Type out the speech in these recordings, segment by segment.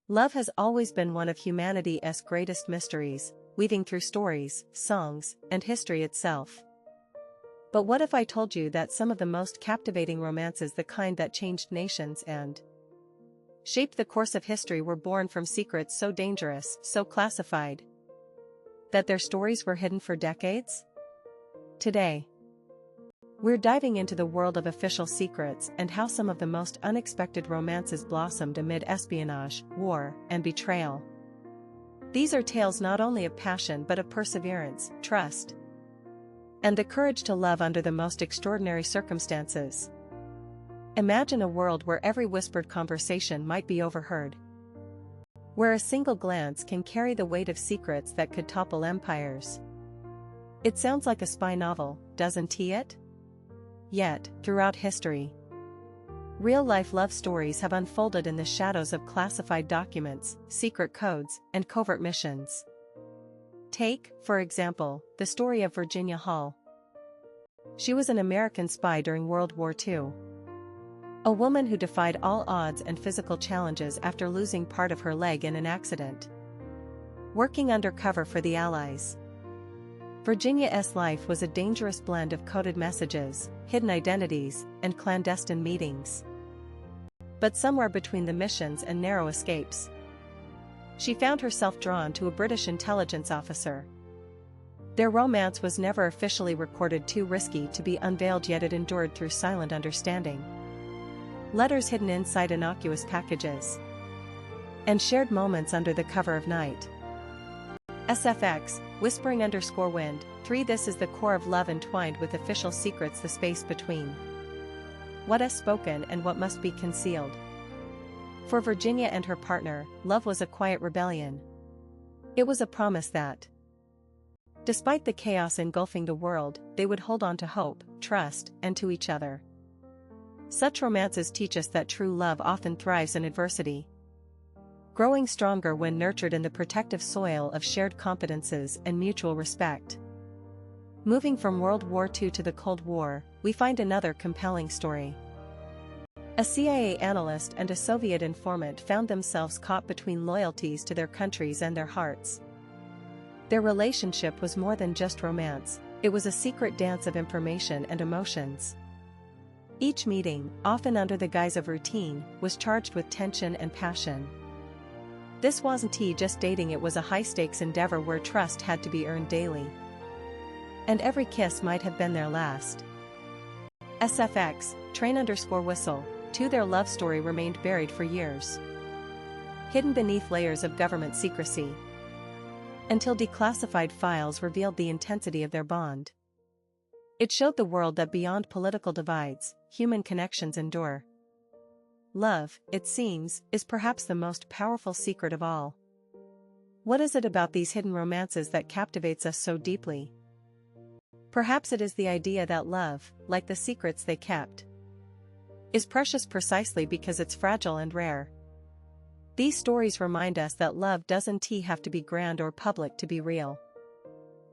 Love has always been one of humanity's greatest mysteries, weaving through stories, songs, and history itself. But what if I told you that some of the most captivating romances, the kind that changed nations and shaped the course of history, were born from secrets so dangerous, so classified, that their stories were hidden for decades? Today, we're diving into the world of official secrets and how some of the most unexpected romances blossomed amid espionage, war, and betrayal. These are tales not only of passion but of perseverance, trust, and the courage to love under the most extraordinary circumstances. Imagine a world where every whispered conversation might be overheard, where a single glance can carry the weight of secrets that could topple empires. It sounds like a spy novel, doesn't it? Yet, throughout history, real-life love stories have unfolded in the shadows of classified documents, secret codes, and covert missions. Take, for example, the story of Virginia Hall. She was an American spy during World War II. A woman who defied all odds and physical challenges after losing part of her leg in an accident, working undercover for the Allies. Virginia's life was a dangerous blend of coded messages, hidden identities, and clandestine meetings. But somewhere between the missions and narrow escapes, she found herself drawn to a British intelligence officer. Their romance was never officially recorded, too risky to be unveiled, yet it endured through silent understanding. Letters hidden inside innocuous packages, and shared moments under the cover of night. SFX, whispering_wind, 3. This is the core of love, entwined with official secrets, the space between what is spoken and what must be concealed. For Virginia and her partner, love was a quiet rebellion. It was a promise that, despite the chaos engulfing the world, they would hold on to hope, trust, and to each other. Such romances teach us that true love often thrives in adversity, growing stronger when nurtured in the protective soil of shared confidences and mutual respect. Moving from World War II to the Cold War, we find another compelling story. A CIA analyst and a Soviet informant found themselves caught between loyalties to their countries and their hearts. Their relationship was more than just romance, it was a secret dance of information and emotions. Each meeting, often under the guise of routine, was charged with tension and passion. This wasn't just dating, it was a high-stakes endeavor where trust had to be earned daily. And every kiss might have been their last. SFX, train_whistle, 2. Their love story remained buried for years, hidden beneath layers of government secrecy, until declassified files revealed the intensity of their bond. It showed the world that beyond political divides, human connections endure. Love, it seems, is perhaps the most powerful secret of all. What is it about these hidden romances that captivates us so deeply? Perhaps it is the idea that love, like the secrets they kept, is precious precisely because it's fragile and rare. These stories remind us that love doesn't have to be grand or public to be real.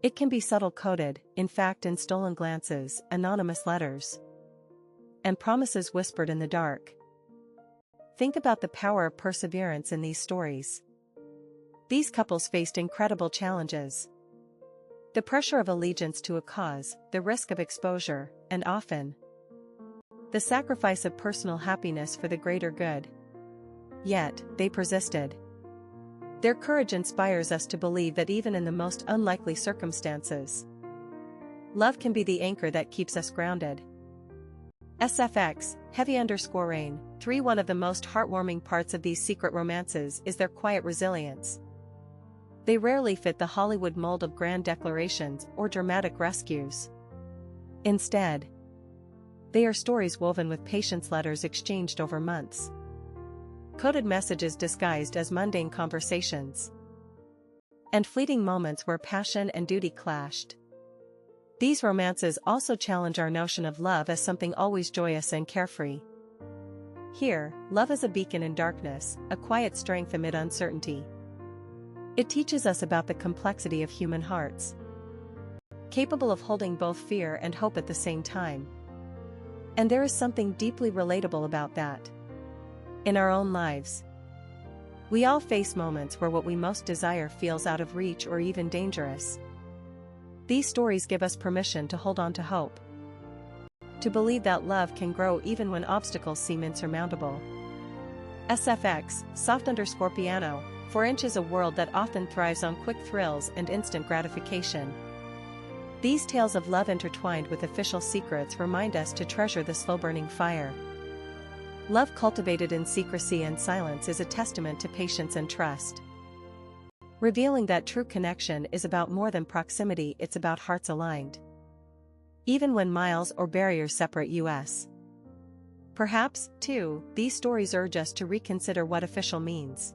It can be subtle, coded, in fact, in stolen glances, anonymous letters, and promises whispered in the dark. Think about the power of perseverance in these stories. These couples faced incredible challenges. The pressure of allegiance to a cause, the risk of exposure, and often the sacrifice of personal happiness for the greater good. Yet, they persisted. Their courage inspires us to believe that even in the most unlikely circumstances, love can be the anchor that keeps us grounded. SFX, heavy_rain, 3. One of the most heartwarming parts of these secret romances is their quiet resilience. They rarely fit the Hollywood mold of grand declarations or dramatic rescues. Instead, they are stories woven with patience, letters exchanged over months, coded messages disguised as mundane conversations, and fleeting moments where passion and duty clashed. These romances also challenge our notion of love as something always joyous and carefree. Here, love is a beacon in darkness, a quiet strength amid uncertainty. It teaches us about the complexity of human hearts, capable of holding both fear and hope at the same time. And there is something deeply relatable about that. In our own lives, We all face moments where what we most desire feels out of reach or even dangerous. These stories give us permission to hold on to hope, to believe that love can grow even when obstacles seem insurmountable. SFX, soft_piano, 4" is a world that often thrives on quick thrills and instant gratification. These tales of love intertwined with official secrets remind us to treasure the slow-burning fire. Love cultivated in secrecy and silence is a testament to patience and trust, revealing that true connection is about more than proximity, it's about hearts aligned, even when miles or barriers separate us. Perhaps, too, these stories urge us to reconsider what official means.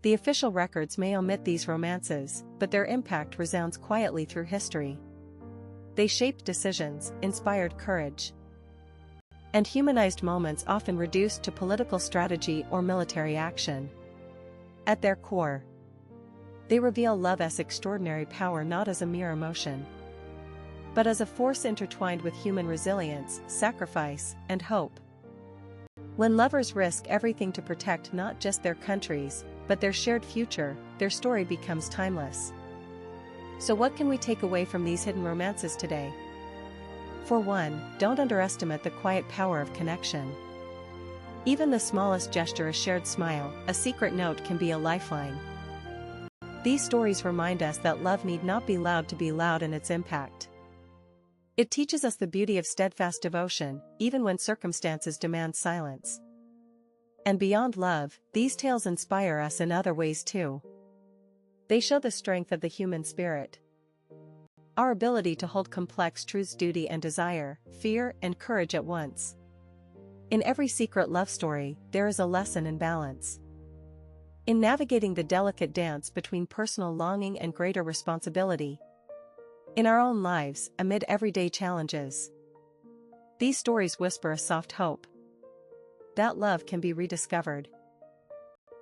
The official records may omit these romances, but their impact resounds quietly through history. They shaped decisions, inspired courage, and humanized moments often reduced to political strategy or military action. At their core, they reveal love as extraordinary power, not as a mere emotion, but as a force intertwined with human resilience, sacrifice, and hope. When lovers risk everything to protect not just their countries, but their shared future, their story becomes timeless. So what can we take away from these hidden romances today? For one, don't underestimate the quiet power of connection. Even the smallest gesture, a shared smile, a secret note, can be a lifeline. These stories remind us that love need not be loud to be loud in its impact. It teaches us the beauty of steadfast devotion, even when circumstances demand silence. And beyond love, these tales inspire us in other ways too. They show the strength of the human spirit, our ability to hold complex truths, duty and desire, fear and courage at once. In every secret love story, there is a lesson in balance, in navigating the delicate dance between personal longing and greater responsibility. In our own lives, amid everyday challenges, these stories whisper a soft hope that love can be rediscovered,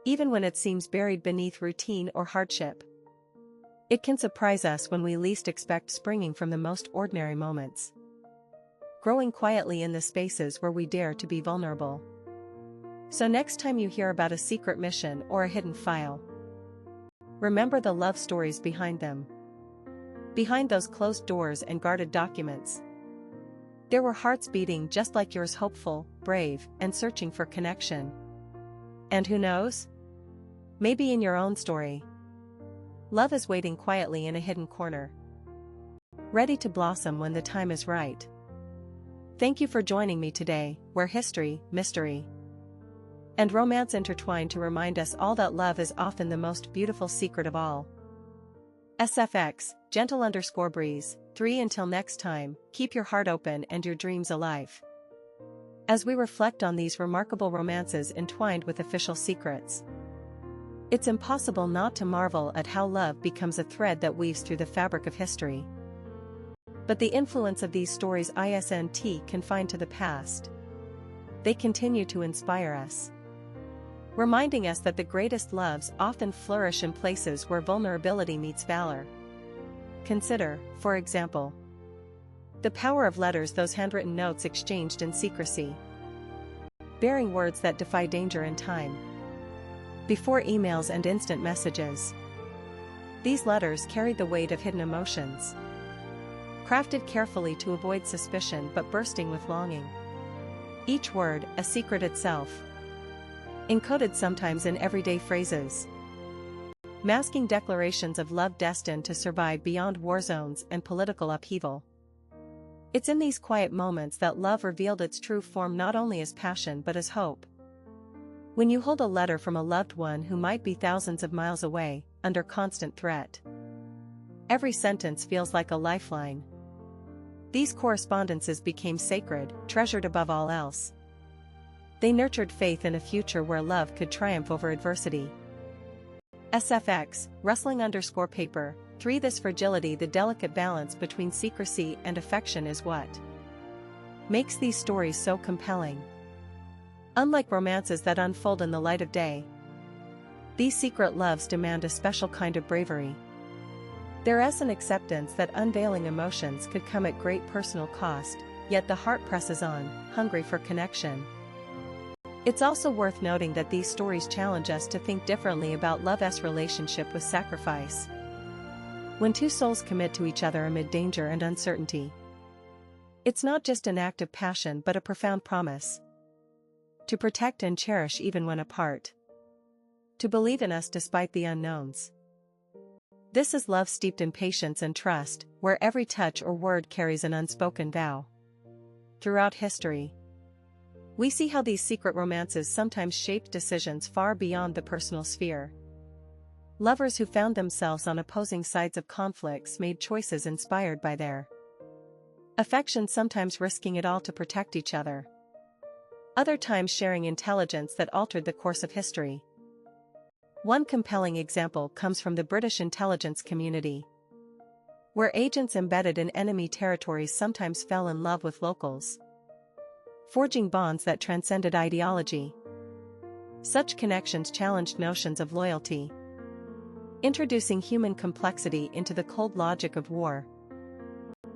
even when it seems buried beneath routine or hardship. It can surprise us when we least expect, springing from the most ordinary moments, growing quietly in the spaces where we dare to be vulnerable. So next time you hear about a secret mission or a hidden file, remember the love stories behind them. Behind those closed doors and guarded documents, there were hearts beating just like yours, hopeful, brave, and searching for connection. And who knows? Maybe in your own story, love is waiting quietly in a hidden corner, ready to blossom when the time is right. Thank you for joining me today, where history, mystery, and romance intertwine to remind us all that love is often the most beautiful secret of all. SFX, gentle_breeze, 3. Until next time, keep your heart open and your dreams alive, as we reflect on these remarkable romances entwined with official secrets. It's impossible not to marvel at how love becomes a thread that weaves through the fabric of history. But the influence of these stories isn't confined to the past. They continue to inspire us, reminding us that the greatest loves often flourish in places where vulnerability meets valor. Consider, for example, the power of letters, those handwritten notes exchanged in secrecy, bearing words that defy danger and time. Before emails and instant messages, these letters carried the weight of hidden emotions, crafted carefully to avoid suspicion but bursting with longing. Each word, a secret itself, encoded sometimes in everyday phrases, masking declarations of love destined to survive beyond war zones and political upheaval. It's in these quiet moments that love revealed its true form, not only as passion but as hope. When you hold a letter from a loved one who might be thousands of miles away, under constant threat, every sentence feels like a lifeline. These correspondences became sacred, treasured above all else. They nurtured faith in a future where love could triumph over adversity. SFX, rustling_paper, 3. This fragility, the delicate balance between secrecy and affection, is what makes these stories so compelling. Unlike romances that unfold in the light of day, these secret loves demand a special kind of bravery. There is an acceptance that unveiling emotions could come at great personal cost, yet the heart presses on, hungry for connection. It's also worth noting that these stories challenge us to think differently about love's relationship with sacrifice. When two souls commit to each other amid danger and uncertainty, it's not just an act of passion but a profound promise to protect and cherish even when apart, to believe in us despite the unknowns. This is love steeped in patience and trust, where every touch or word carries an unspoken vow. Throughout history, we see how these secret romances sometimes shaped decisions far beyond the personal sphere. Lovers who found themselves on opposing sides of conflicts made choices inspired by their affection, sometimes risking it all to protect each other, other times sharing intelligence that altered the course of history. One compelling example comes from the British intelligence community, where agents embedded in enemy territories sometimes fell in love with locals, forging bonds that transcended ideology. Such connections challenged notions of loyalty, introducing human complexity into the cold logic of war.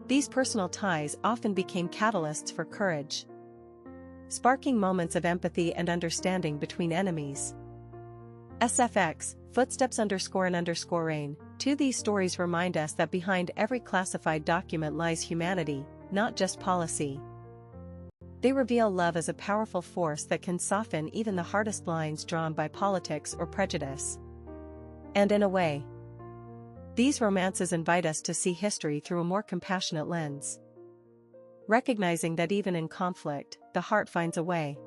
These personal ties often became catalysts for courage, sparking moments of empathy and understanding between enemies. SFX, footsteps _ rain. These stories remind us that behind every classified document lies humanity, not just policy. They reveal love as a powerful force that can soften even the hardest lines drawn by politics or prejudice. And in a way, these romances invite us to see history through a more compassionate lens, recognizing that even in conflict, the heart finds a way.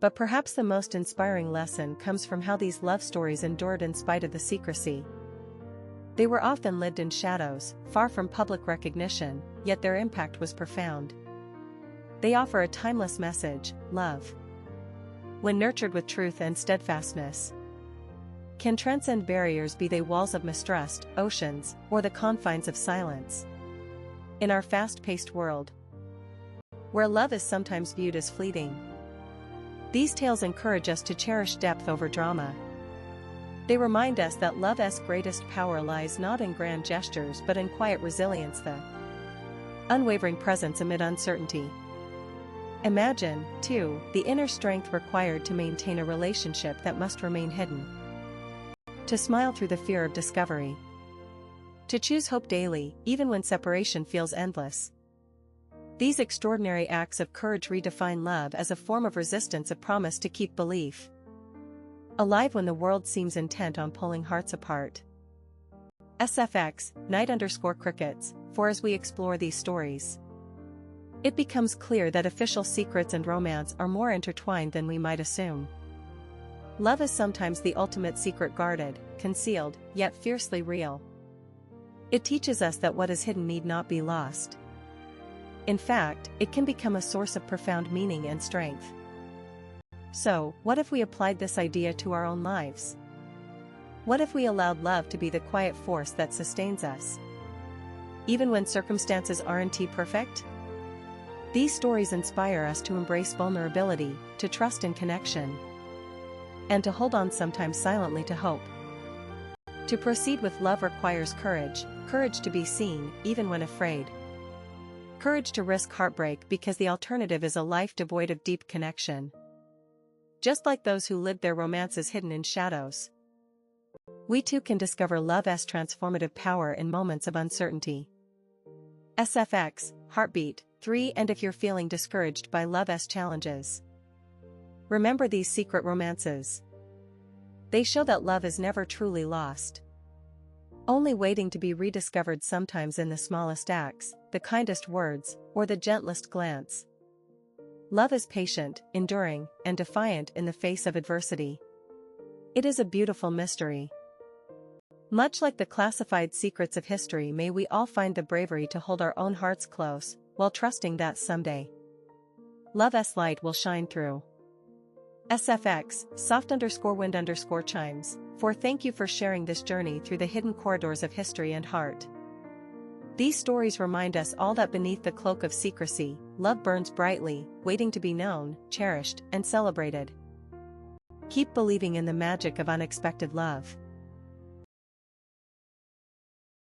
But perhaps the most inspiring lesson comes from how these love stories endured in spite of the secrecy. They were often lived in shadows, far from public recognition, yet their impact was profound. They offer a timeless message: love, when nurtured with truth and steadfastness, can transcend barriers, be they walls of mistrust, oceans, or the confines of silence. In our fast-paced world, where love is sometimes viewed as fleeting, these tales encourage us to cherish depth over drama. They remind us that love's greatest power lies not in grand gestures but in quiet resilience, the unwavering presence amid uncertainty. Imagine, too, the inner strength required to maintain a relationship that must remain hidden, to smile through the fear of discovery, to choose hope daily, even when separation feels endless. These extraordinary acts of courage redefine love as a form of resistance, a promise to keep belief alive when the world seems intent on pulling hearts apart. SFX, night_crickets, for as we explore these stories, it becomes clear that official secrets and romance are more intertwined than we might assume. Love is sometimes the ultimate secret, guarded, concealed, yet fiercely real. It teaches us that what is hidden need not be lost. In fact, it can become a source of profound meaning and strength. So, what if we applied this idea to our own lives? What if we allowed love to be the quiet force that sustains us, even when circumstances aren't perfect? These stories inspire us to embrace vulnerability, to trust in connection, and to hold on, sometimes silently, to hope. To proceed with love requires courage, courage to be seen, even when afraid. Courage to risk heartbreak because the alternative is a life devoid of deep connection. Just like those who lived their romances hidden in shadows, we too can discover love's transformative power in moments of uncertainty. SFX, Heartbeat, 3. And if you're feeling discouraged by love's challenges, remember these secret romances. They show that love is never truly lost, only waiting to be rediscovered, sometimes in the smallest acts, the kindest words, or the gentlest glance. Love is patient, enduring, and defiant in the face of adversity. It is a beautiful mystery. Much like the classified secrets of history, may we all find the bravery to hold our own hearts close, while trusting that someday love's light will shine through. SFX, soft_wind_chimes, for thank you for sharing this journey through the hidden corridors of history and heart. These stories remind us all that beneath the cloak of secrecy, love burns brightly, waiting to be known, cherished, and celebrated. Keep believing in the magic of unexpected love.